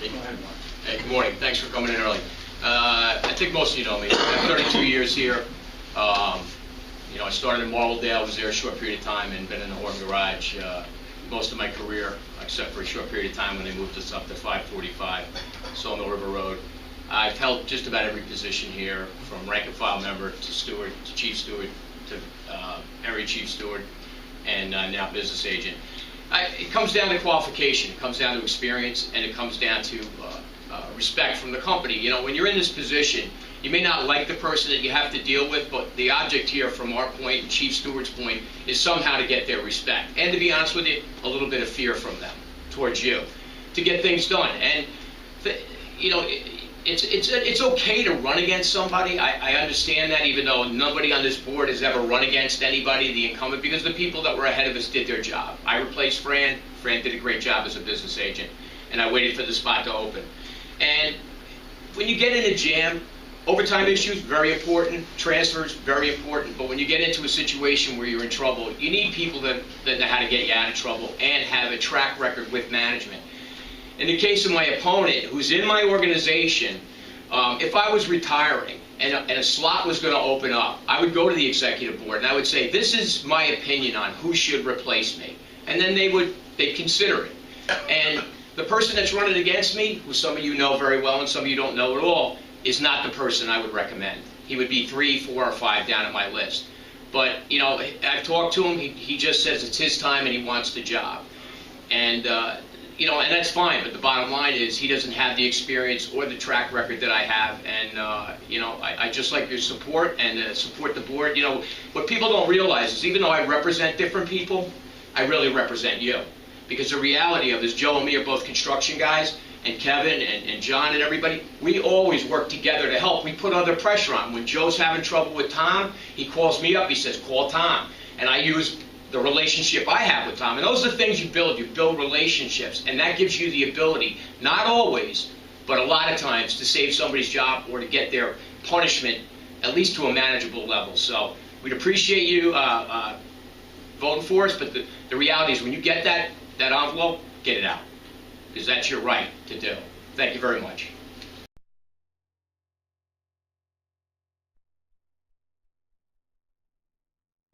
Go ahead, Mark. Hey, good morning. Thanks for coming in early. I think most of you know me. I'm 32 years here. I started in Marldale, was there a short period of time, and been in the Horn Garage most of my career, except for a short period of time when they moved us up to 545 Sawmill River Road. I've held just about every position here, from rank and file member to steward to chief steward to area chief steward, and now business agent. It comes down to qualification, it comes down to experience, and it comes down to respect from the company. You know, when you're in this position, you may not like the person that you have to deal with, but the object here from our point and Chief Steward's point is somehow to get their respect. And to be honest with you, a little bit of fear from them towards you to get things done. And, it's okay to run against somebody. I understand that, even though nobody on this board has ever run against anybody, the incumbent, because the people that were ahead of us did their job. I replaced Fran. Fran did a great job as a business agent, and I waited for the spot to open. And when you get in a jam, overtime issues, very important. Transfers, very important. But when you get into a situation where you're in trouble, you need people that know how to get you out of trouble and have a track record with management. In the case of my opponent, who's in my organization, if I was retiring and a slot was going to open up, I would go to the executive board and I would say, this is my opinion on who should replace me. And then they'd consider it. And the person that's running against me, who some of you know very well and some of you don't know at all, is not the person I would recommend. He would be 3, 4, or 5 down at my list. But, I've talked to him. He just says it's his time and he wants the job. And, and that's fine. But the bottom line is he doesn't have the experience or the track record that I have. And, I just like your support and support the board. What people don't realize is even though I represent different people, I really represent you. Because the reality of this, Joe and me are both construction guys, and Kevin and John and everybody, we always work together to help. We put other pressure on. When Joe's having trouble with Tom, he calls me up, he says, call Tom. And I use the relationship I have with Tom. And those are the things you build relationships. And that gives you the ability, not always, but a lot of times, to save somebody's job or to get their punishment at least to a manageable level. So we'd appreciate you voting for us, but the reality is when you get that envelope, get it out. Because that's your right to do. Thank you very much.